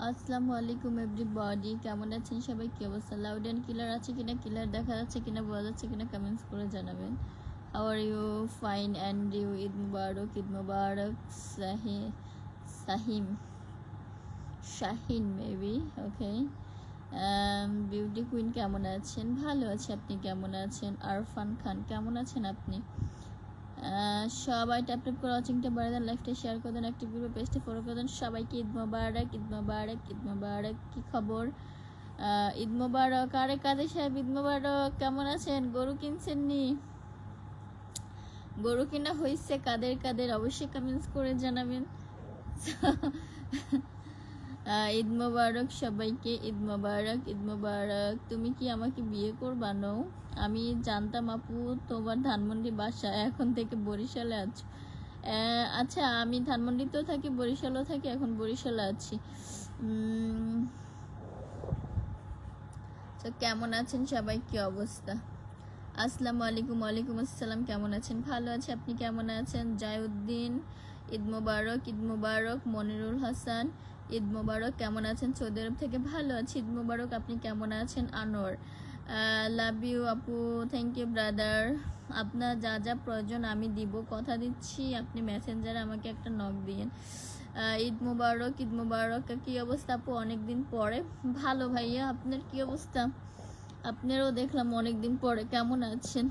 আসসালামু আলাইকুম এভরিবডি, কেমন আছেন সবাই? কি অবস্থা? লাউড অ্যান্ড ক্লিয়ার আছে কিনা, ক্লিয়ার দেখা যাচ্ছে কিনা, বোঝা যাচ্ছে কিনা কমেন্টস করে জানাবেন। How are you? Fine and you? Eid মুবারক, ঈদ মুবারক। Sahim Shahin maybe, okay. Beauty queen কেমন আছেন? ভালো আছে, আপনি কেমন আছেন? আরফান খান কেমন আছেন আপনি? সবাই ট্যাপ ট্যাপ করে ওয়াচিংটা বাড়িয়ে দেন, লাইভটা শেয়ার করে দেন, অ্যাক্টিভ গ্রুপে পেজটা ফলো করে দেন। সবাইকে ঈদ মোবারক, ঈদ মোবারক, ঈদ মোবারক। কী খবর? ঈদ মোবারক। আরে কাদের সাহেব, ঈদ মোবারক। কেমন আছেন? গরু কিনছেন নি? গরু কিনা হয়েছে কাদের কাদের অবশ্যই কমেন্টস করে জানাবেন। ঈদ মোবারক সবাইকে, ঈদ মোবারক, ঈদ মোবারক। তুমি কি আমাকে বিয়ে করবা? নো, আমি জানতাম আপু তোমার ধানমন্ডি বাসা, এখন থেকে বরিশালে আছো। আচ্ছা, আমি ধানমন্ডিতেও থাকি, বরিশালেও থাকি, এখন বরিশালে আছি। তো কেমন আছেন সবাই? কি অবস্থা? আসসালামু আলাইকুম। ওয়ালাইকুম আসসালাম। কেমন আছেন? ভালো আছে, আপনি কেমন আছেন? জায়উদ্দিন, ঈদ মোবারক, ঈদ মোবারক। মনিরুল হাসান, ঈদ মোবারক। কেমন আছেন? সৌদি আরব থেকে ভালো আছি, ঈদ মোবারক। আপনি কেমন আছেন? আনোয়ার, লাভ ইউ আপু, থ্যাংক ইউ ব্রাদার। আপনার যা যা প্রয়োজন আমি দিব, কথা দিচ্ছি। আপনি মেসেঞ্জারে আমাকে একটা নক দিন। ঈদ মোবারক, ঈদ মোবারক। কী অবস্থা আপু? অনেকদিন পরে। ভালো ভাইয়া, আপনার কি অবস্থা? আপনারও দেখলাম অনেকদিন পরে। কেমন আছেন?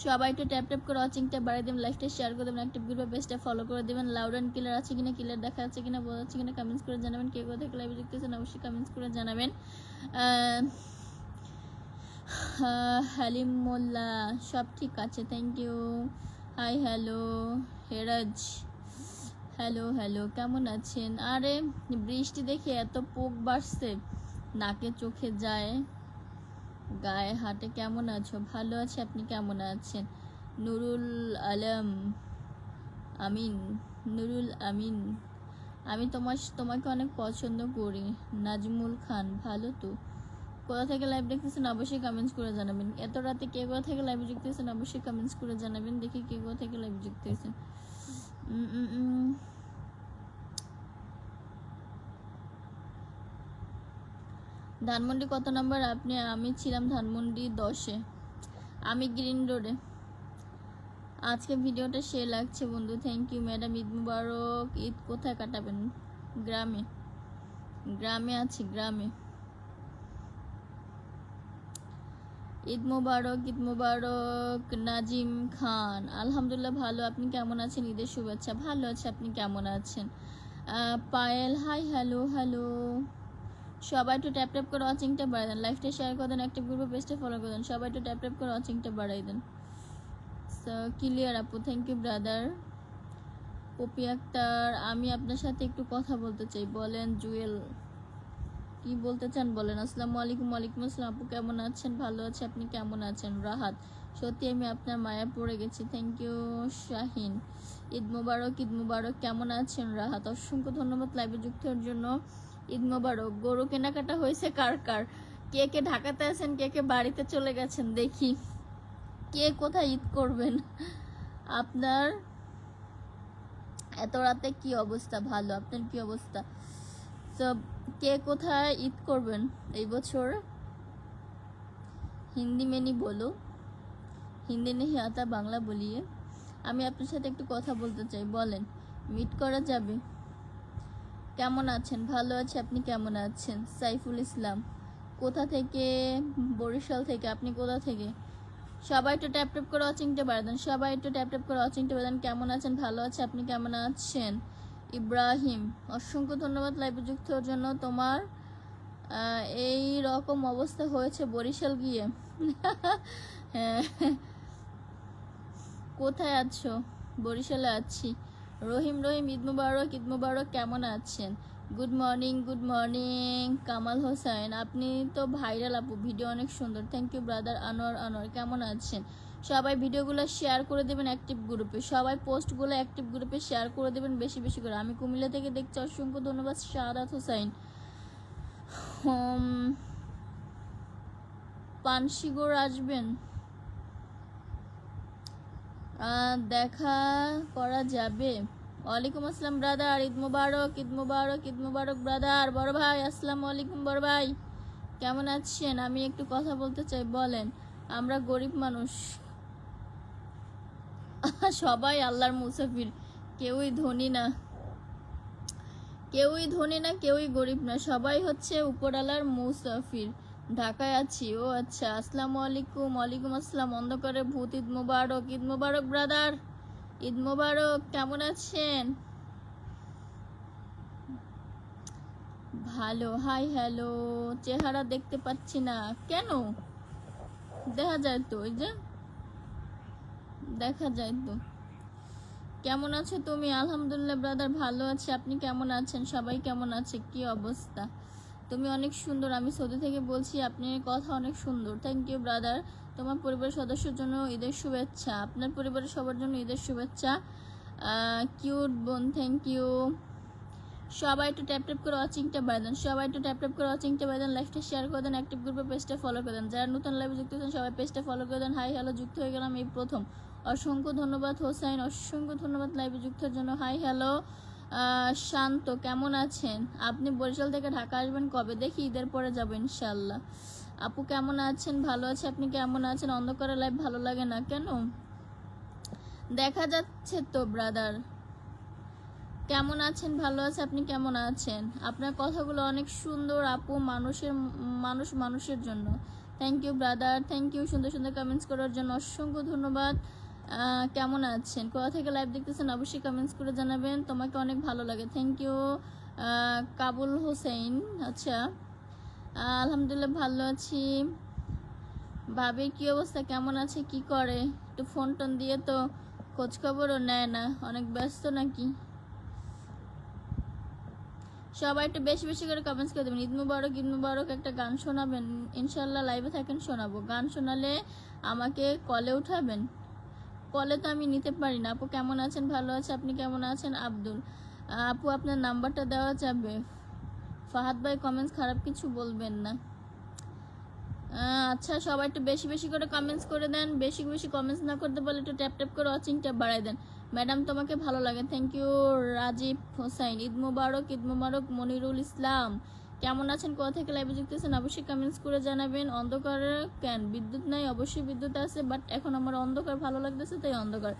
সবাই একটু ট্যাপ ট্যাপ করে ওয়াচিংটা বাড়িয়ে দেবেন, লাইভটা শেয়ার করে দেবেন, অ্যাক্টিভ গ্রুপে পেজটা ফলো করে দেবেন। লাউড অ্যান্ড ক্লিয়ার আছে কিনা, ক্লিয়ার দেখা যাচ্ছে কিনা, বোঝা যাচ্ছে কিনা কমেন্টস করে জানাবেন। কে কোথা থেকে লাইভে দেখতেছেন অবশ্যই কমেন্টস করে জানাবেন। হালিম মোল্লা, সব ঠিক আছে, thank you. Hi, hello Heraj, hello hello, কেমন আছেন? আরে বৃষ্টি দেখে এত পোক বাড়ছে, নাকে চোখে যায়, গায়ে হাটে। কেমন আছো? ভালো আছে, আপনি কেমন আছেন? নুরুল আলম আমিন, নুরুল আমিন, আমি তোমাকে অনেক পছন্দ করি। নাজমুল খান, ভালো তো। কোথা থেকে লাইভ দেখতেছেন অবশ্যই কমেন্টস করে জানাবেন। এত রাতে কে কোথা থেকে লাইভ যুক্ত হয়েছেন অবশ্যই কমেন্টস করে জানাবেন, দেখি কে কোথা থেকে লাইভ যুক্ত হয়েছেন। ধানমন্ডি কত নাম্বার আপনি? আমি ছিলাম ধানমন্ডি 10-এ, আমি গ্রিন রোডে। আজকে ভিডিওটা সে লাগছে বন্ধু, থ্যাংক ইউ ম্যাডাম। ঈদ মুবারক। ঈদ কোথায় কাটাবেন? গ্রামে, গ্রামে আছি, গ্রামে। ঈদ মুবারক, ঈদ মুবারক। নাজিম খান, আলহামদুলিল্লাহ ভালো, আপনি কেমন আছেন? ঈদের শুভেচ্ছা। ভালো আছে, আপনি কেমন আছেন? Payel, hi, hello hello. সবাই একটু ট্যাপ ট্যাপ করে ওয়াচিংটা বাড়াই দেন, লাইভটা শেয়ার করে দেন, অ্যাক্টিভ গ্রুপে পেজটা ফলো করে দেন। সবাই একটু ট্যাপ ট্যাপ করে ওয়াচিংটা বাড়াই দেন। ক্লিয়ার আপু, thank you brother. Popy Akter, আমি আপনার সাথে একটু কথা বলতে চাই। বলেন জুয়েল, কি বলতে চান বলেন। আসসালামু আলাইকুম। ওয়ালাইকুম আসসালাম আপু, কেমন আছেন? ভালো আছে, আপনি কেমন আছেন? রাহাত, সত্যি আমি আপনার মায়া পড়ে গেছি, থ্যাংক ইউ। শাহিন, ঈদ মুবারক, ঈদ মুবারক। কেমন আছেন রাহাত? অসংখ্য ধন্যবাদ লাইভে যুক্ত হওয়ার জন্য। ঈদ মুবারক। গরু কেনাকাটা হয়েছে কার কার? কে কে ঢাকাতে আছেন, কে কে বাড়িতে চলে গেছেন, দেখি কে কোথায় ঈদ করবেন। আপনার এত রাতে কি অবস্থা? ভালো, আপনার কি অবস্থা? সব কে কোথায় ঈদ করবেন এই বছর? হিন্দি মেনি বলো, হিন্দি নেই আতা, বাংলা বলিয়ে। আমি আপনার সাথে একটু কথা বলতে চাই, বলেন, মিট করা যাবে? কেমন আছেন? ভালো আছে, আপনি কেমন আছেন? সাইফুল ইসলাম, কোথা থেকে? বরিশাল থেকে। আপনি কোথা থেকে? সবাই একটু ট্যাপ ট্যাপ করে ওয়াচিংটা বাড়ায় দেন, সবাই একটু ট্যাপ ট্যাপ করে ওয়াচিংটা বাড়ায় দেন। কেমন আছেন? ভালো আছে, আপনি কেমন আছেন? ইব্রাহিম, অসংখ্য ধন্যবাদ লাইভে যুক্ত হওয়ার জন্য। তোমার এই রকম অবস্থা হয়েছে বরিশাল গিয়ে? হ্যাঁ, কোথায় আছো? বরিশালে আছি। রহিম, ঈদ মুবারক, ঈদ মুবারক। কেমন আছেন? Good morning, good morning. Kamal Hossain, আপনি তো ভাইরাল আপু, ভিডিও অনেক সুন্দর। Thank you brother. আনোয়ার, কেমন আছেন? সবাই ভিডিওগুলো শেয়ার করে দেবেন অ্যাক্টিভ গ্রুপে, সবাই পোস্টগুলো অ্যাক্টিভ গ্রুপে শেয়ার করে দেবেন বেশি বেশি করে। আমি কুমিল্লা থেকে দেখছি, অসংখ্য ধন্যবাদ। শাহাদাত হোসাইন, পানশিগড় আসবেন? দেখা করা যাবে। ওয়ালাইকুম আসসালাম ব্রাদার, ঈদ মুবারক, ঈদ মুবারক, ঈদ মুবারক ব্রাদার। বড় ভাই আসসালামু আলাইকুম। বড় ভাই কেমন আছেন? আমি একটু কথা বলতে চাই, বলেন। আমরা গরিব মানুষ, সবাই আল্লাহর মুসাফির, কেউই ধনী না, কেউই গরিব না, সবাই হচ্ছে উপরওয়ালার মুসাফির। ঢাকায় আছি। ও আচ্ছা, আসসালামু আলাইকুম। ওয়ালাইকুম আসসালাম। অন্ধকারে ভূত, ঈদ মুবারক, ঈদ মুবারক ব্রাদার, ঈদ মুবারক। কেমন আছেন? ভালো। Hi hello. চেহারা দেখতে পাচ্ছি না কেন? দেখা যায় তো, ওই যে দেখা যায় তো। কেমন আছো তুমি? আলহামদুলিল্লাহ ব্রাদার, ভালো আছে, আপনি কেমন আছেন? সবাই কেমন আছে? কি অবস্থা? তুমি অনেক সুন্দর, আমি সৌদি থেকে বলছি, আপনার কথা অনেক সুন্দর। Thank you brother. তোমার পরিবারের সদস্যের জন্য ঈদের শুভেচ্ছা, আপনার পরিবারের সবার জন্য ঈদের শুভেচ্ছা। কিউট বোন, থ্যাংক ইউ। সবাই একটু ট্যাপ ট্যাপ করে ওয়াচিংটা বাড়ায় দেন, সবাই একটু ট্যাপ ট্যাপ করে ওয়াচিংটা বাড়ায় দেন, লাইভটা শেয়ার করে দেন, অ্যাক্টিভ গ্রুপে পেজটা ফলো করে দেন। যারা নতুন লাইভে যুক্ত হয়েছেন সবাই পেজটা ফলো করে দেন। হাই হ্যালো, যুক্ত হয়ে গেলাম এই প্রথম। অসংখ্য ধন্যবাদ হোসাইন, অসংখ্য ধন্যবাদ লাইভে যুক্ত হওয়ার জন্য। Hi hello. শান্ত, কেমন আছেন? আপনি বরিশাল থেকে ঢাকা আসবেন কবে? দেখি ঈদের পরে যাবো ইনশাল্লাহ। আপু কেমন আছেন? ভালো আছে, আপনি কেমন আছেন? অন্ধকারে লাইভ ভালো লাগে না কেন? দেখা যাচ্ছে তো ব্রাদার। কেমন আছেন? ভালো আছে, আপনি কেমন আছেন? আপনার কথাগুলো অনেক সুন্দর আপু, মানুষের জন্য। Thank you brother, thank you সুন্দর সুন্দর কমেন্টস করার জন্য, অসংখ্য ধন্যবাদ। কেমন আছেন? কোথা থেকে লাইভ দেখতেছেন অবশ্যই কমেন্টস করে জানাবেন। তোমাকে অনেক ভালো লাগে। Thank you Kabul Hossain. আচ্ছা, আলহামদুলিল্লাহ ভালো আছি। ভাবির কি অবস্থা, কেমন আছে, কি করে? একটু ফোন টোন দিয়ে তো খোঁজখবরও নেয় না, অনেক ব্যস্ত নাকি? সবাই একটু বেশি বেশি করে কমেন্টস করে দেবেন। ঈদ মুবারক, ঈদ মুবারক। একটা গান শোনাবেন ইনশাল্লাহ, লাইভে থাকেন শোনাবো। গান শোনালে আমাকে কলে উঠাবেন, কলে তো আমি নিতে পারি না। আপু কেমন আছেন? ভালো আছে, আপনি কেমন আছেন? আব্দুল, আপু আপনার নাম্বারটা দেওয়া যাবে? ফাহাদ ভাই, কমেন্টস খারাপ কিছু বলবেন না। আচ্ছা, সবাই একটু বেশি বেশি করে কমেন্টস করে দেন। বেশি বেশি কমেন্টস না করতে পারলে একটু ট্যাপ ট্যাপ করে ওয়াচিং ট্যাপ বাড়াই দেন। ম্যাডাম তোমাকে ভালো লাগে। Thank you Rajib Hossain. ঈদ মুবারক, ঈদ মুবারক। মনিরুল ইসলাম, কেমন আছেন? কোথা থেকে লাইভে যুক্তেছেন অবশ্যই কমেন্টস করে জানাবেন। অন্ধকারে কেন? বিদ্যুৎ নাই? অবশ্যই বিদ্যুৎ আছে, বাট এখন আমার অন্ধকার ভালো লাগতেছে তাই অন্ধকার।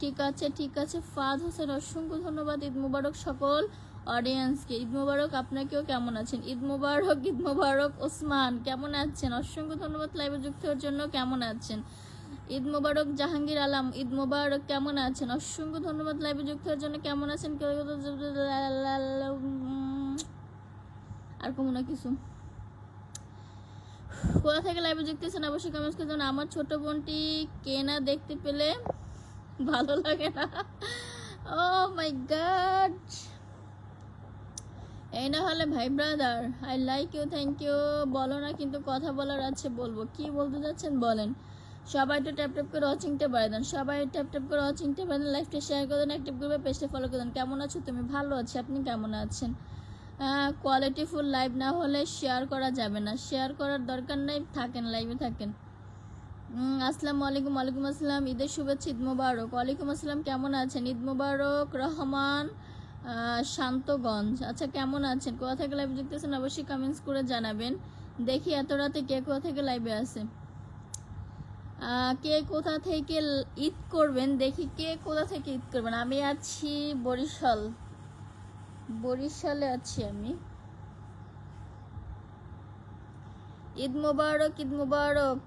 ঠিক আছে ঠিক আছে। ফাদ হোসেন, অসংখ্য ধন্যবাদ। ঈদ মুবারক সকল অডিয়েন্সকে। ঈদ মুবারক আপনাকেও। কেমন আছেন? ঈদ মুবারক, ঈদ মুবারক। ওসমান, কেমন আছেন? অসংখ্য ধন্যবাদ লাইভে যুক্ত হওয়ার জন্য। কেমন আছেন? ঈদ মুবারক। জাহাঙ্গীর আলম, ঈদ মুবারক। কেমন আছেন? অসংখ্য ধন্যবাদ লাইভে যুক্ত হওয়ার জন্য। কেমন আছেন? আর কমু না কিছু। কোথা থেকে লাইভে যুক্ত হয়েছেন অবশ্যই কমেন্টস করে জানান। আমার ছোট বোনটি কে না দেখতে পেলে ভালো লাগে না। ও মাই গড, এই না হলে ভাই brother, I like you, thank you. বলো না কিন্তু কথা বলার আছে, বলবো। কি বলতে যাচ্ছেন বলেন। সবাই তো ট্যাপ ট্যাপ করে ওয়াচিংটা বাড়ায় দেন, সবাই ট্যাপ ট্যাপ করে ওয়াচিংটা বাড়ায় দেন, লাইভটা শেয়ার করে দেন, অ্যাক্টিভ গ্রুপে পেজটা ফলো করে দেন। কেমন আছো তুমি? ভালো আছি, আপনি কেমন আছেন? কোয়ালিটিফুল লাইভ না হলে শেয়ার করা যাবে না, শেয়ার করার দরকার নেই, থাকেন লাইভে থাকেন। আসসালামু আলাইকুম। ওয়ালাইকুম আসসালাম। ঈদের শুভেচ্ছা, ঈদ মুবারক। ওয়ালাইকুম আসসালাম, কেমন আছেন? ঈদ মুবারক। রহমান শান্তগঞ্জ, আচ্ছা কেমন আছেন? কোথা থেকে লাইভে দেখতেছেন অবশ্যই কমেন্টস করে জানাবেন। দেখি এত রাতে কে কোথা থেকে লাইভে আছে, কে কোথা থেকে ঈদ করবেন, দেখি কে কোথা থেকে ঈদ করবেন। আমি আছি বরিশালে আছি আমি। ঈদ মুবারক, ঈদ মুবারক।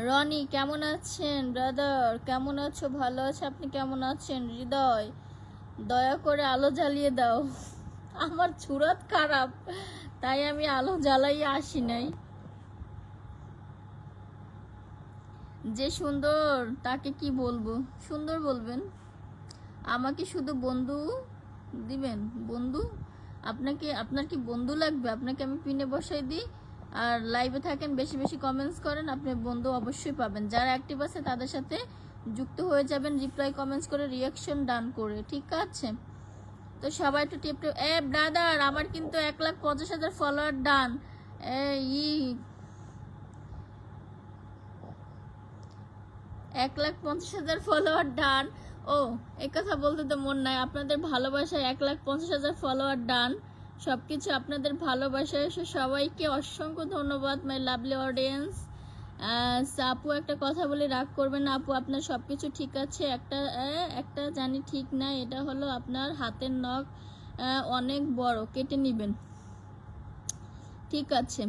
রনি কেমন আছেন ব্রাদার? কেমন আছো? ভালো আছে? আপনি কেমন আছেন? হৃদয় দয়া করে আলো জ্বালিয়ে দাও। আমার সুরত খারাপ, তাই আমি আলো জ্বালাই আসি নাই। যে সুন্দর তাকে কি বলবো? সুন্দর বলবেন। আমাকে শুধু বন্ধু দিবেন? বন্ধু? আপনাকে, আপনার কি বন্ধু লাগবে? আপনাকে আমি পিনে বসাই দিই আর লাইভে থাকেন, বেশি বেশি কমেন্টস করেন, আপনি বন্ধু অবশ্যই পাবেন। যারা অ্যাক্টিভ আছে তাদের সাথে যুক্ত হয়ে যাবেন, রিপ্লাই কমেন্টস করে, রিয়াকশন ডান করে, ঠিক আছে? তো সবাই একটু টিপ টিপ। ব্রাদার, আমার কিন্তু 1,50,000 ফলোয়ার ডান। ই 1,50,000 ফলোয়ার ডান। ও, এই কথা বলতে তো মন নাই, আপনাদের ভালোবাসায় 1,50,000 ফলোয়ার ডান। সবকিছু আপনাদের ভালোবাসায়। সবাইকে অসংখ্য ধন্যবাদ মাই লাভলি অডিয়েন্স। আপু একটা কথা বলে রাগ করবেন না আপু, আপনার সবকিছু ঠিক আছে। একটা জানি ঠিক না, এটা হলো আপনার হাতের নখ অনেক বড়, কেটে নেবেন, ঠিক আছে?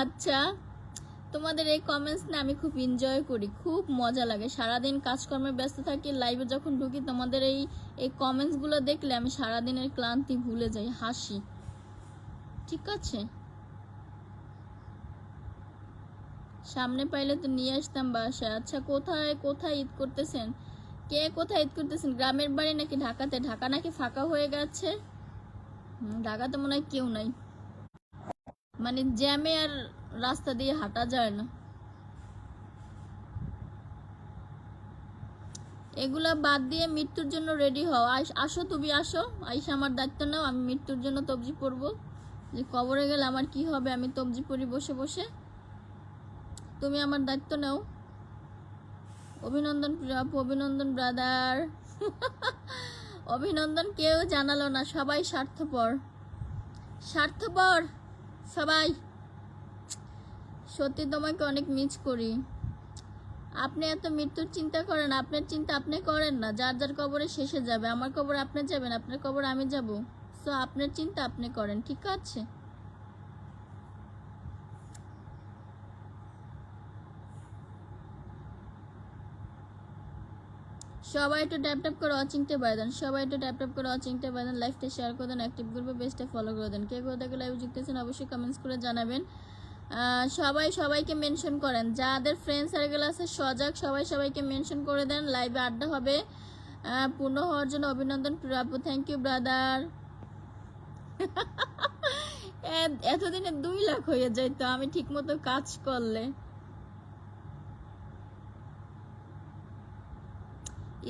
আচ্ছা, তোমাদের এই কমেন্টস না আমি খুব এনজয় করি, খুব মজা লাগে। সারাদিন কাজকর্মে ব্যস্ত থাকি, লাইভে যখন ঢুকি তোমাদের এই কমেন্টসগুলো দেখলে আমি সারাদিনের ক্লান্তি ভুলে যাই, হাসি, ঠিক আছে? সামনে পাইলে তো নিয়ে আসতাম বাসায়। আচ্ছা, কোথায় কোথায় ঈদ করতেছেন? কে কোথায় ঈদ করতেছেন? গ্রামের বাড়ি নাকি ঢাকাতে? ঢাকা নাকি ফাঁকা হয়ে গেছে? ঢাকাতে মনে হয় কেউ নাই, মানে জ্যামে আর রাস্তা দিয়ে হাঁটা যায় না। এগুলা বাদ দিয়ে মৃত্যুর জন্য রেডি হও। আসো, তুমি আসো, আইসা আমার দায়িত্ব নাও। আমি মৃত্যুর জন্য তবজি পড়বো, যে কবরে গেলে আমার কি হবে, আমি তবজি পড়ি বসে বসে। তুমি আমার দায়িত্ব নাও। অভিনন্দন প্রিয় আপু, অভিনন্দন ব্রাদার। অভিনন্দন কেউ জানালো না, সবাই স্বার্থপর, স্বার্থপর সবাই। সত্যি তোমাকে অনেক মিস করি। আপনি এত মৃত্যুর চিন্তা করেন, আপনার চিন্তা আপনি করেন না। যার যার কবরে শেষে যাবে, আমার কবর আপনি যাবেন, আপনার কবর আমি যাব। সো আপনার চিন্তা আপনি করেন, ঠিক আছে? সবাই একটু ট্যাপ ট্যাপ করে ওয়াচিংটা বাড়িয়ে দেন, সবাই একটু ট্যাপ ট্যাপ করে ওয়াচিংটা বাড়িয়ে দেন, লাইভটা শেয়ার করে দেন, অ্যাক্টিভ গ্রুপে বেস্টে ফলো করে দেন। কে কোথা থেকে লাইভ যুক্তেছেন অবশ্যই কমেন্টস করে জানাবেন। সবাই সবাইকে মেনশন করেন, যাদের ফ্রেন্ড সার্কেল আছে সজাগ, সবাই সবাইকে মেনশন করে দেন। লাইভে আড্ডা হবে। পূর্ণ হওয়ার জন্য অভিনন্দন আপু, থ্যাংক ইউ ব্রাদার। এতদিনে 2 লাখ হয়ে যায় তো আমি ঠিক মতো কাজ করলে।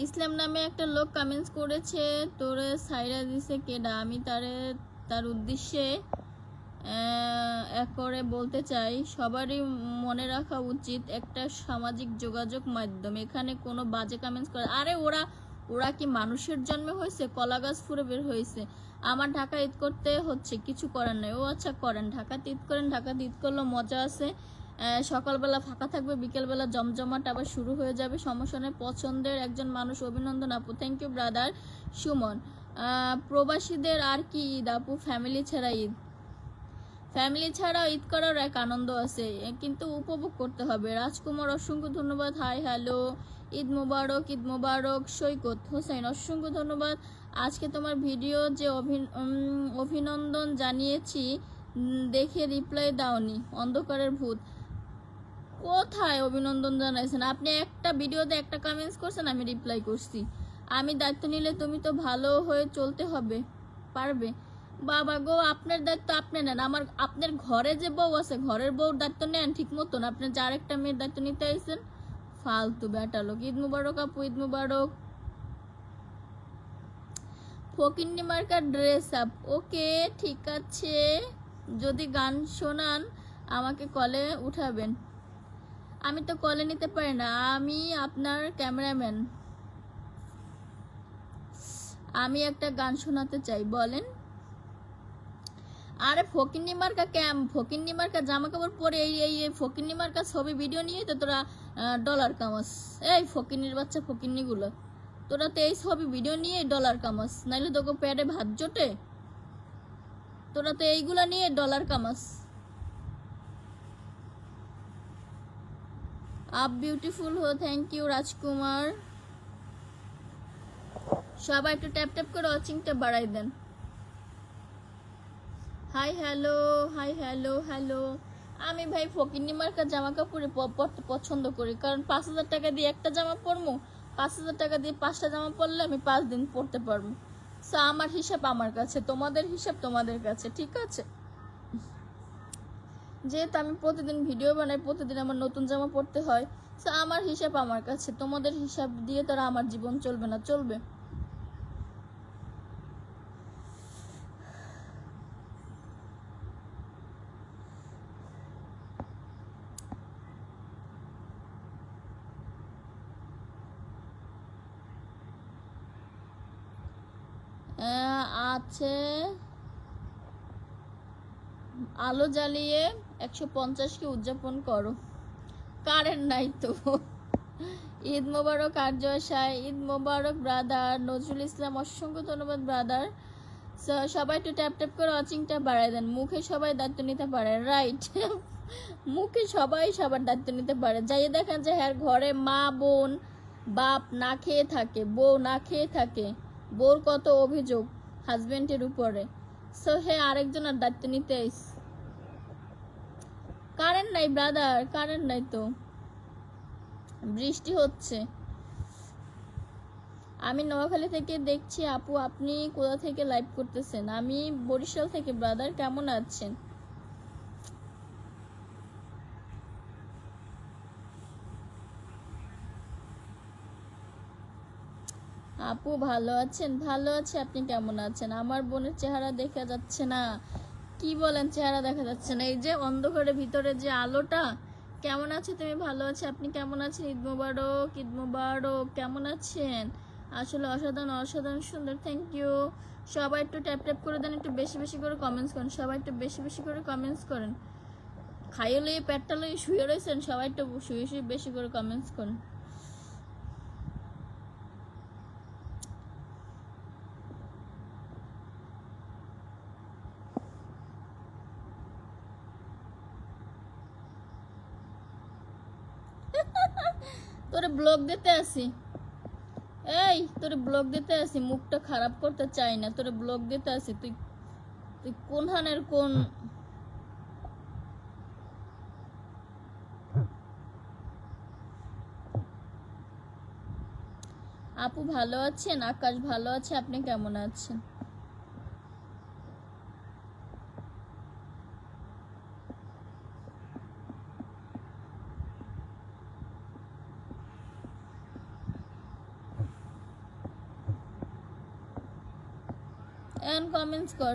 ইসলাম নামে একটা লোক কমেন্টস করেছে, তোরে সাইরা দিছে কেডা? আমি তার উদ্দেশ্যে এক করে বলতে চাই, সবারই মনে রাখা উচিত একটা সামাজিক যোগাযোগ মাধ্যম, এখানে কোনো বাজে কমেন্টস করে। আরে ওরা কি মানুষের জন্মে হয়েছে? কলা গাছ ফুরে বের হয়েছে। আমার ঢাকা ঈদ করতে হচ্ছে, কিছু করার নাই। ও আচ্ছা, করেন, ঢাকাতে ঈদ করেন, ঢাকাতে ঈদ করলেও মজা আছে। সকালবেলা ফাঁকা থাকবে, বিকেলবেলা জমজমাট আবার শুরু হয়ে যাবে, সমস্যা নেই। পছন্দের একজন মানুষ, অভিনন্দন আপু, থ্যাংক ইউ ব্রাদার। সুমন, প্রবাসীদের আর কি ঈদ আপু, ফ্যামিলি ছাড়া ঈদ? ফ্যামিলি ছাড়াও ঈদ করার এক আনন্দ আছে, কিন্তু উপভোগ করতে হবে। রাজকুমার, অসংখ্য ধন্যবাদ। হাই হ্যালো, ঈদ মোবারক, ঈদ মোবারক। সৈকত হোসেন, অসংখ্য ধন্যবাদ। আজকে তোমার ভিডিও যে অভিনন্দন জানিয়েছি, দেখে রিপ্লাই দাওনি, অন্ধকারের ভূত। কোথায় অভিনন্দন জানাইছেন আপনি? একটা ভিডিওতে একটা কমেন্টস করছেন, আমি রিপ্লাই করছি। আমি দায়িত্ব নিলে তুমি তো ভালো হয়ে চলতে হবে, পারবে। বাবা গো, আপনার দায়িত্ব আপনি নেন। আপনার ঘরে যে বউ আছে, ঘরের বউর দায়িত্ব নেন ঠিক মতন। আপনি যার একটা মেয়ের দায়িত্ব নিতে আইছেন, ফালতু বেটা লোক। ঈদ মুবারক আপু, ঈদ মুবারক। ফকিন্নি মার্কার ড্রেস আপ, ওকে ঠিক আছে। যদি গান শোনান আমাকে কলে উঠাবেন। আমি তো কলে নিতে পারি না, আমি আপনার ক্যামেরাম্যান। আমি একটা গান শোনাতে চাই, বলেন। আরে ফকিন্নি মার্কা ফকিন্নি মার্কা জামা কাপড় পরে এই ফকিন্নি মার্কা ছবি ভিডিও নিয়ে তো তোরা ডলার কামাস। এই ফকিন্নির বাচ্চা, ফকিন্নি গুলো, তোরা তো এই ছবি ভিডিও নিয়ে ডলার কামাস, নাইলে তোকে প্যাডে ভাত জোটে। তোরা তো এইগুলা নিয়ে ডলার কামাস। আপ বিউটিফুল হো, থ্যাংক ইউ রাজকুমার। সবাই একটু ট্যাপ ট্যাপ করে ওয়াচিংটা বাড়াই দেন। Hi hello, hi hello hello. আমি ভাই ফকিন্নি মার্কা জামা কাপড়ে পরতে পছন্দ করি, কারণ 5,000 টাকা দিয়ে একটা জামা পরবো, 5,000 টাকা দিয়ে 5টা জামা পরলে আমি 5 দিন পরতে পারবো। সো আমার হিসাব আমার কাছে, তোমাদের হিসাব তোমাদের কাছে, ঠিক আছে? যেহেতু আমি প্রতিদিন ভিডিও বানাই, প্রতিদিন আমার নতুন জামা পরতে হয়, সো আমার হিসাব আমার কাছে, তোমাদের হিসাব দিয়ে তারা আমার জীবন চলবে না, চলবে? আছে আলো জ্বালিয়ে 150কে উদযাপন করো। কারেন্ট নাই তো। ঈদ মোবারক আরজয় সাই, ঈদ মোবারক ব্রাদার নজরুল ইসলাম, অসংখ্য ধন্যবাদ ব্রাদার। সবাই একটু ট্যাপ ট্যাপ করে ওয়াচিংটা বাড়ায় দেন। মুখে সবাই দায়িত্ব নিতে পারে, রাইট? মুখে সবাই সবার দায়িত্ব নিতে পারে। যাই দেখেন যে হ্যাঁ ঘরে মা বোন বাপ না খেয়ে থাকে, বউ না খেয়ে থাকে, বউর কত অভিযোগ হাজবেন্ডের উপরে, সো হ্যাঁ আরেকজনের দায়িত্ব নিতে আইস। কারেন্ট নাই ব্রাদার, কারেন্ট নাই তো, বৃষ্টি হচ্ছে। আমি নোয়াখালী থেকে দেখছি। আপু আপনি কোথা থেকে লাইভ করতেছেন? আমি বরিশাল থেকে ব্রাদার, কেমন আছেন? আপু ভালো আছেন? ভালো আছে, আপনি কেমন আছেন? আমার বোনের চেহারা দেখা যাচ্ছে না। কি বলেন চেহারা দেখা যাচ্ছে না? এই যে অন্ধকারের ভিতরে যে আলোটা। কেমন আছে তুমি? ভালো আছে, আপনি কেমন আছেন? ঈদ মোবারক, ঈদ মোবারক, কেমন আছেন? আসলে অসাধারণ অসাধারণ সুন্দর, থ্যাংক ইউ। সবাই একটু ট্যাপ ট্যাপ করে দেন, একটু বেশি বেশি করে কমেন্টস করেন, সবাই একটু বেশি বেশি করে কমেন্টস করেন। খাইয়ে লই পেটটা লই শুয়ে রয়েছেন, সবাই একটু শুয়ে শুয়ে বেশি করে কমেন্টস করেন। তোরে ব্লগ দিতে আসি, এই তোরে ব্লগ দিতে আসি, মুখটা খারাপ করতে চাই না, তোরে ব্লগ দিতে আসি। তুই তুই কোন হানের কোন? আপু ভালো আছেন? আকাশ ভালো আছে, আপনি কেমন আছেন? এন্ড কমেন্টস কর,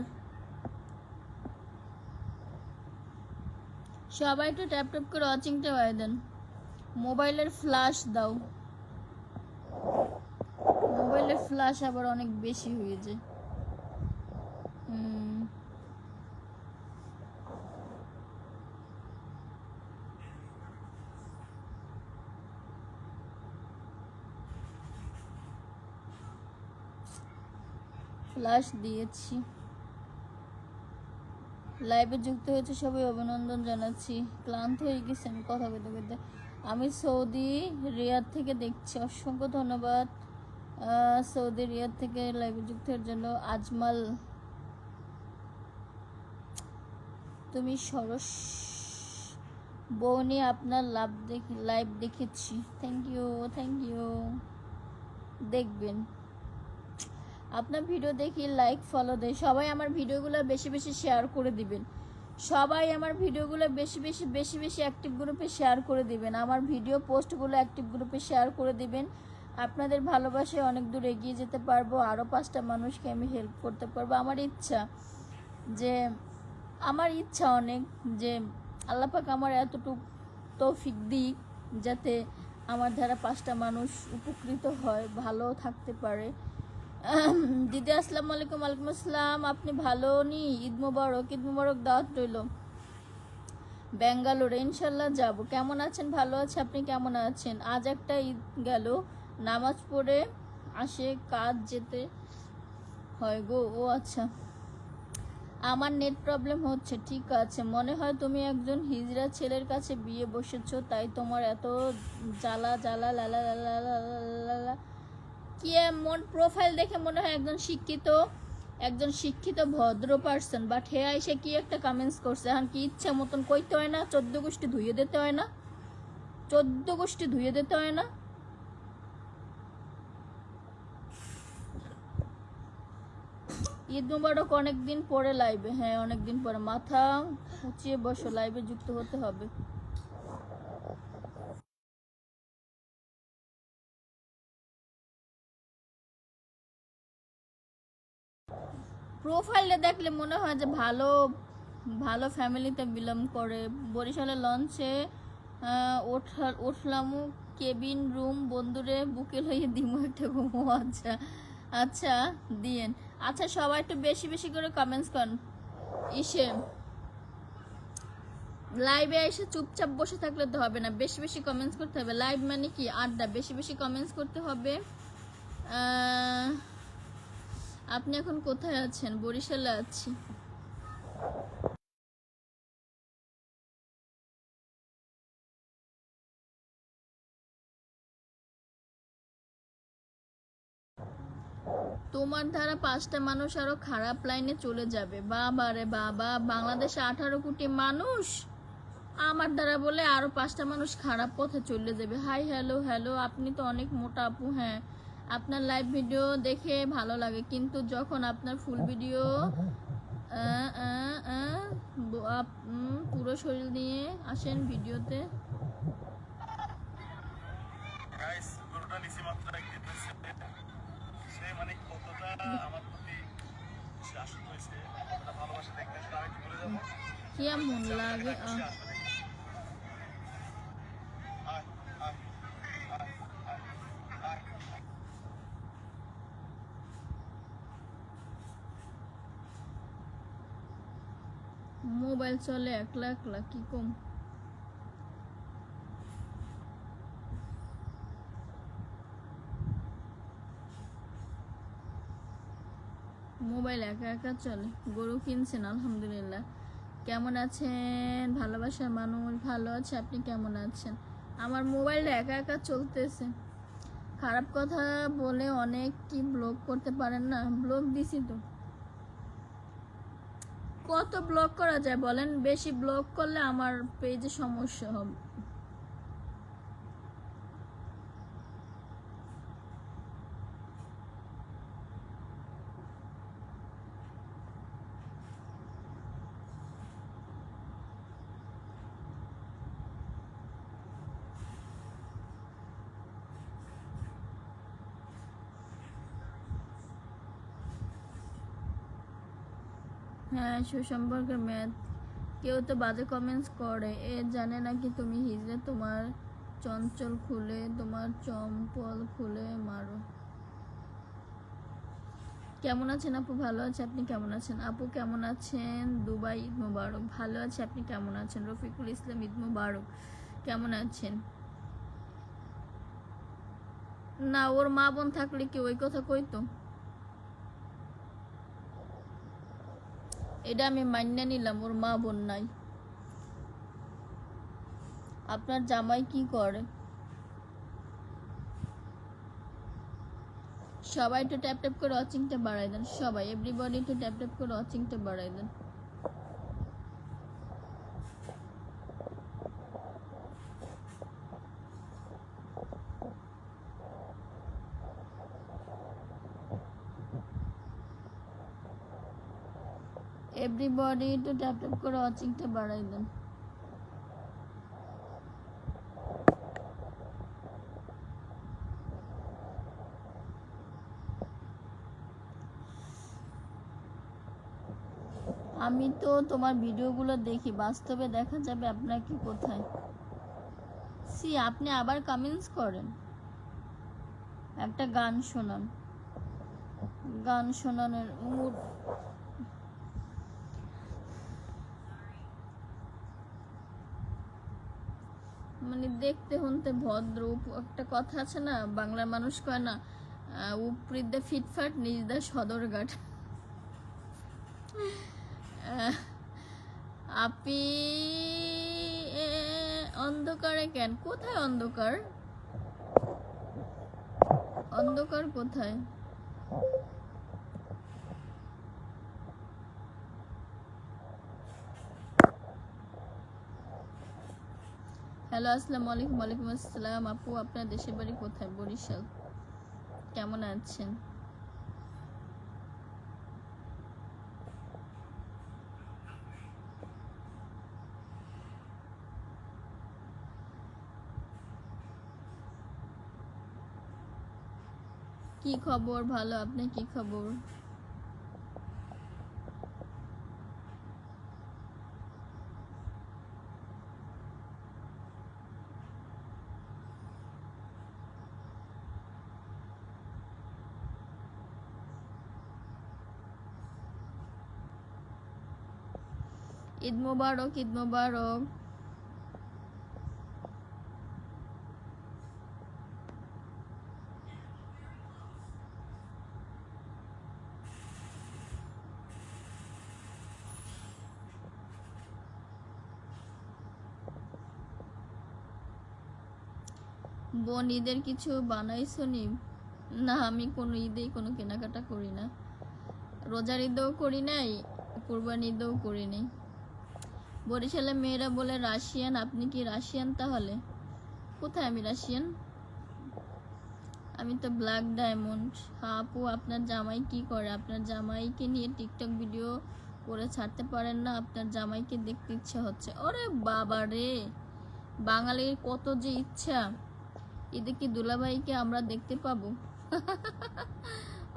সবাই একটু ট্যাপ ট্যাপ করে ওয়াচিংটা বাড়িয়ে দেন। মোবাইলের ফ্ল্যাশ দাও, মোবাইলের ফ্ল্যাশ আবার অনেক বেশি হয়ে যায়। ফ্ল্যাশ দিয়েছি। লাইভে যুক্ত হয়েছে সবাই অভিনন্দন জানাচ্ছি। ক্লান্ত হয়ে গেছি আমি কথা বলতে বলতে। আমি সৌদি রিয়াদ থেকে দেখছি, অসংখ্য ধন্যবাদ সৌদি রিয়াদ থেকে লাইভে যুক্ত হওয়ার জন্য। আজমাল তুমি সরস বৌনি, আপনার লাইভ দেখেছি, থ্যাংক ইউ থ্যাংক ইউ। দেখবেন, আপনার ভিডিও দেখি লাইক ফলো দেয়। সবাই আমার ভিডিওগুলো বেশি বেশি শেয়ার করে দিবেন, সবাই আমার ভিডিওগুলো বেশি বেশি বেশি বেশি অ্যাক্টিভ গ্রুপে শেয়ার করে দিবেন, আমার ভিডিও পোস্টগুলো অ্যাক্টিভ গ্রুপে শেয়ার করে দিবেন। আপনাদের ভালোবাসায় অনেক দূর এগিয়ে যেতে পারবো, আরও 5টা মানুষকে আমি হেল্প করতে পারবো। আমার ইচ্ছা অনেক যে আল্লাহ পাক আমার এতটুকু তৌফিক দিক যাতে আমার দ্বারা 5টা মানুষ উপকৃত হয়, ভালো থাকতে পারে। দিদি আসসালামু আলাইকুম। ওয়ালাইকুম আসসালাম, আপনি ভালো নি? ঈদ মোবারক, ঈদ মোবারক, দাওয়াত রইল। ব্যাঙ্গালোরে ইনশাল্লাহ যাব। কেমন আছেন? ভালো আছে, আপনি কেমন আছেন? আজ একটা ঈদ গেল, নামাজ পড়ে আসে কাজ যেতে হয় গো। ও আচ্ছা, আমার নেট প্রবলেম হচ্ছে, ঠিক আছে। মনে হয় তুমি একজন হিজড়া ছেলের কাছে বিয়ে বসেছো, তাই তোমার এত জ্বালা জ্বালা লালা লালা লালা। কি এমন প্রোফাইল দেখে মনে হয় একজন শিক্ষিত ভদ্র পার্সন, বাট হে এসে কি একটা কমেন্টস করছে। এখন কি ইচ্ছা মতন কইতে হয় না? 14 গোষ্ঠী ধুয়ে দিতে হয় না? 14 গোষ্ঠী ধুয়ে দিতে হয় না? ঈদ মুবারক। অনেকদিন পরে লাইভে, হ্যাঁ অনেকদিন পরে। মাথা উঁচিয়ে বসো, লাইভে যুক্ত হতে হবে। প্রোফাইলে দেখলে মনে হয় যে ভালো ভালো ফ্যামিলিতে বিলং করে। বরিশালে লঞ্চে উঠলামু, কেবিন রুম বন্ধুরে বুকে লইয়ে দিমু একটা ঘুমো। আচ্ছা আচ্ছা দিয়েন। আচ্ছা সবাই একটু বেশি বেশি করে কমেন্টস করেন। ইসে লাইভে এসে চুপচাপ বসে থাকলে তো হবে না, বেশি বেশি কমেন্টস করতে হবে। লাইভ মানে কি আড্ডা, বেশি বেশি কমেন্টস করতে হবে। আপনি এখন কোথায় আছেন? বরিশালে আছি। তোমার দ্বারা 5টা মানুষ আরো খারাপ লাইনে চলে যাবে। বাবা রে বাবা, বাংলাদেশে 18 কোটি মানুষ, আমার দ্বারা বলে আরো 5টা মানুষ খারাপ পথে চলে যাবে। হাই হ্যালো হ্যালো, আপনি তো অনেক মোটা আপু। হ্যাঁ আপনার লাইভ ভিডিও দেখে ভালো লাগে, কিন্তু যখন আপনার ফুল ভিডিও পুরো শরীর নিয়ে আসেন ভিডিওতে। কেমন লাগে? মোবাইল চলে একলা একলা, কি কম। মোবাইল একা একা চলে। গরু কিনছেন? আলহামদুলিল্লাহ। কেমন আছেন ভালোবাসার মানুষ? ভালো আছে, আপনি কেমন আছেন? আমার মোবাইলটা একা একা চলতেছে। খারাপ কথা বলে অনেক কি ব্লক করতে পারেন না? ব্লক দিছি তো। কত ব্লক করা যায় বলেন? বেশি ব্লক করলে আমার পেজে সমস্যা হবে। হ্যাঁ সুসম্পর্কের ম্যাথ। কেউ তো বাজে কমেন্টস করে, এ জানে নাকি তুমি হিজড়ে, তোমার চঞ্চল খুলে, তোমার চম্পল খুলে মারো। কেমন আছেন আপু? ভালো আছে, আপনি কেমন আছেন? আপু কেমন আছেন? দুবাই, ঈদ মুবারক। ভালো আছে, আপনি কেমন আছেন? রফিকুল ইসলাম, ঈদ মুবারক। কেমন আছেন? না ওর মা বোন থাকলে কি ওই কথা কইতো? এটা আমি মান্য নিলাম, ওর মা বোন নাই। আপনার জামাই কি করে? সবাই একটু ট্যাপ ট্যাপ করে ওয়াচিংটা বাড়াই দেন। সবাই এভরিবডি একটু ট্যাপ ট্যাপ করে ওয়াচিংটা বাড়াই দেন। এভরিবডি একটু ট্যাপ ট্যাপ করে ওয়াচিংটা বাড়াই দেন। আমি তো তোমার ভিডিওগুলো দেখি, বাস্তবে দেখা যাবে আপনাকে কোথায়। সি আপনি আবার কমেন্টস করেন, একটা গান শোনান। গান শোনানোর মুড। মানে দেখতে শুনতে ভদ্র। একটা কথা আছে না, বাংলার মানুষ কয় না, উপরিদা ফিটফাট, নিজদা সদরঘাট। আহ, আপি অন্ধকারে কেন? কোথায় অন্ধকার? অন্ধকার কোথায়? হ্যালো, আসসালামু আলাইকুম। ওয়ালাইকুম আসসালাম। আপু, আপনার দেশের বাড়ি কোথায়? বরিশাল। কেমন আছেন? কি খবর? ভালো। আপনি কি খবর? ঈদ মোবারক, ঈদ মোবারক। বোন, ঈদের কিছু বানাইছো নি? না, আমি কোনো ঈদেই কোনো কেনাকাটা করি না। রোজার ঈদেও করি নাই, কুরবান ঈদেও করি নাই। বরিশালের মেয়েরা বলে রাশিয়ান। আপনি কি রাশিয়ান তাহলে? কোথায় আমি রাশিয়ান? আমি তো ব্ল্যাক ডায়মন্ড। হ্যাঁ আপু, আপনার জামাই কি করে? আপনার জামাইকে নিয়ে টিকটক ভিডিও করে ছাড়তে পারেন না? আপনার জামাইকে দেখতে ইচ্ছা হচ্ছে। ওরে বাবা রে, বাঙালির কত যে ইচ্ছা! ঈদে কি দুলাভাইকে আমরা দেখতে পাবো?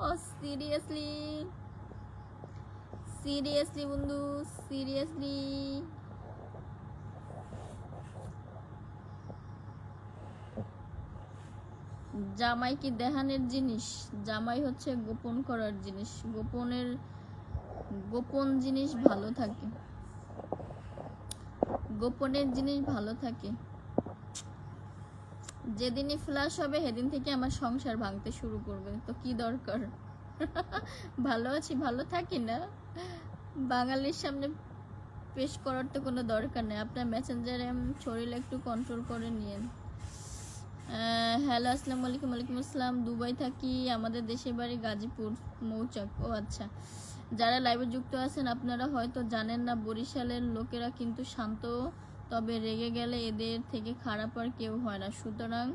ও সিরিয়াসলি, সিরিয়াসলি বন্ধু, সিরিয়াসলি। জামাই কি দেহানের জিনিস? জামাই হচ্ছে গোপন করার জিনিস। গোপন জিনিস ভালো থাকে, গোপনের জিনিস ভালো থাকে। যেদিনই ফ্ল্যাশ হবে সেদিন থেকে আমার সংসার ভাঙতে শুরু করবে। তো কি দরকার? ভালো আছি, ভালো থাকি না। বাঙালির সামনে পেশ করার তো কোনো দরকার নেই। আপনার মেসেঞ্জারে শরীর একটু কন্ট্রোল করে নিয়েন। হ্যালো, আসসালামু আলাইকুম। ওয়ালাইকুম আসসালাম। দুবাই থাকি, আমাদের দেশের বাড়ি গাজীপুর মৌচাক। ও আচ্ছা, যারা লাইভে যুক্ত আছেন আপনারা হয়তো জানেন না, বরিশালের লোকেরা কিন্তু শান্ত, তবে রেগে গেলে এদের থেকে খারাপ আর কেউ হয় না। সুতরাং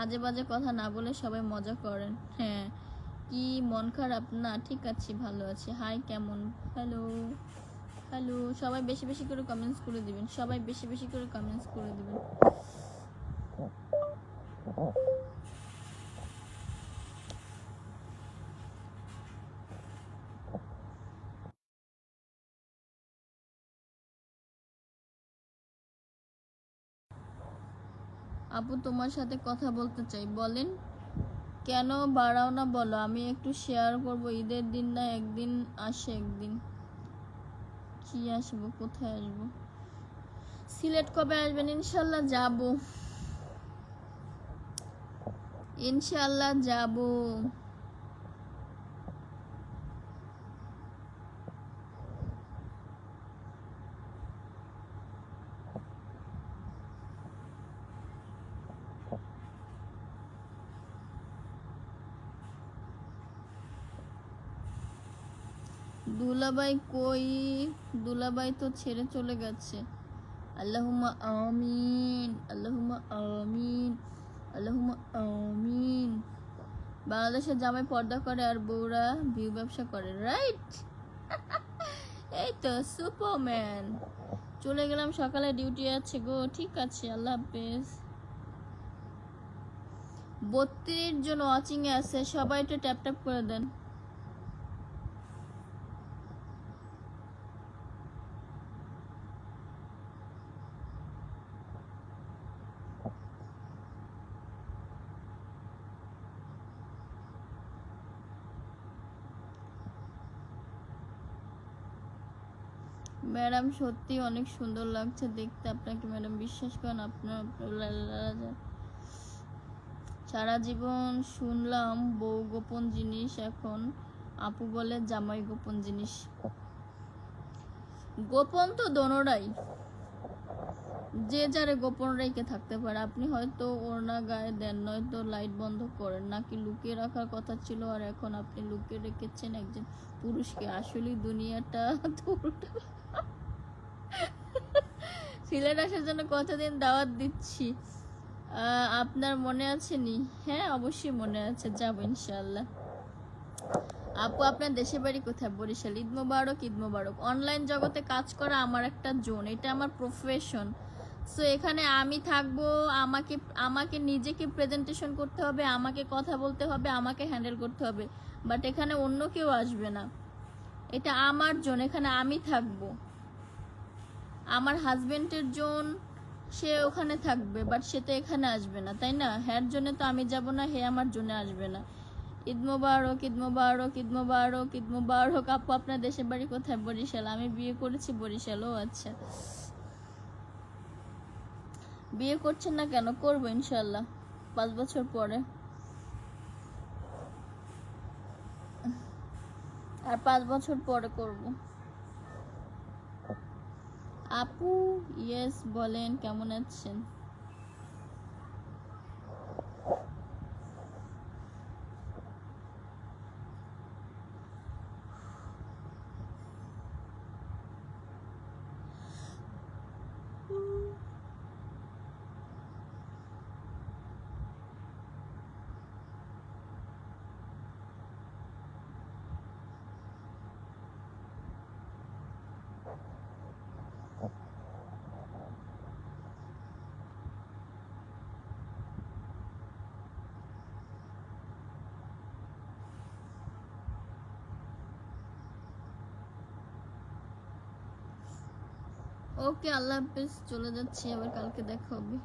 আজে বাজে কথা না বলে সবাই মজা করেন। হ্যাঁ, কি মন খারাপ? না, ঠিক আছি, ভালো আছি। হাই, কেমন? Hello, hello. সবাই বেশি বেশি করে কমেন্টস করে দিবেন, সবাই বেশি বেশি করে কমেন্টস করে দিবেন। আপু, তোমার সাথে কথা বলতে চাই। বলেন। কেন বাড়াও না বলো, আমি একটু শেয়ার করব। ঈদের দিন না একদিন আসে, একদিন কি আসবো, কোথায় আসবো? সিলেট কবে আসবেন? ইনশাল্লাহ যাব, ইনশাল্লাহ যাব। দুলাভাই কই? দুলাভাই তো ছেড়ে চলে গেছে। আল্লাহুম্মা আমিন, আল্লাহুম্মা আমিন, আল্লাহুম্মা আমিন। বাংলাদেশের জামাই পর্দা করে আর বউরা ভিউ ব্যবসা করে, রাইট? এই তো সুপারম্যান। চলে গেলাম, সকালে ডিউটি আছে গো। ঠিক আছে, আল্লাহ হাফেজ। 32 জন ওয়াচিং এ আছে, সবাই একটু ট্যাপ ট্যাপ করে দেন। ম্যাডাম, সত্যি অনেক সুন্দর লাগছে দেখতে আপনাকে ম্যাডাম। বিশ্বাস করেন, আপনার সারা জীবন শুনলাম বউ গোপন জিনিস, এখন আপু বলে জামাই গোপন জিনিস, গোপন তো দোনোরাই, যে যারে গোপন রেখে থাকতে পারে। আপনি হয়তো ওড়না গায়ে দেন, নয়তো লাইট বন্ধ করেন, নাকি লুকিয়ে রাখার কথা ছিল আর এখন আপনি লুকিয়ে রেখেছেন একজন পুরুষকে। আসলে দুনিয়াটা তো উল্টো। সিলেট আসার জন্য কতদিন দাওয়াত দিচ্ছি, আপনার মনে আছে নি? হ্যাঁ অবশ্যই মনে আছে, যাবো ইনশাল্লাহ। আপু আপনার দেশের বাড়ি কোথায়? বরিশাল। ঈদ মোবারক, ঈদ মোবারক। অনলাইন জগতে কাজ করা আমার একটা জোন, এটা আমার প্রফেশন। সো এখানে আমি থাকবো, আমাকে আমাকে নিজেকে প্রেজেন্টেশন করতে হবে, আমাকে কথা বলতে হবে, আমাকে হ্যান্ডেল করতে হবে, বাট এখানে অন্য কেউ আসবে না। এটা আমার জোন, এখানে আমি থাকবো। আমার হাজবেন্ডের জোন, সে ওখানে থাকবে, বাট সে তো এখানে আসবে না, তাই না? হ্যার জন্য তো আমি যাব না, হে আমার জন্য আসবে না। ঈদ মোবারক, ঈদ মোবারক, ঈদ মোবারক, ঈদ মোবারক। আপু আপনার দেশের বাড়ি কোথায়? বরিশাল। আমি বিয়ে করেছি বরিশাল। ও আচ্ছা, বিয়ে করছেন না কেন? করবো ইনশাল্লাহ 5 বছর পরে, আর 5 বছর পরে করব। আপু ইয়েস বলেন, কেমন আছেন? ওকে, আল্লাহ হাফেজ, চলে যাচ্ছি, আবার কালকে দেখা হবে।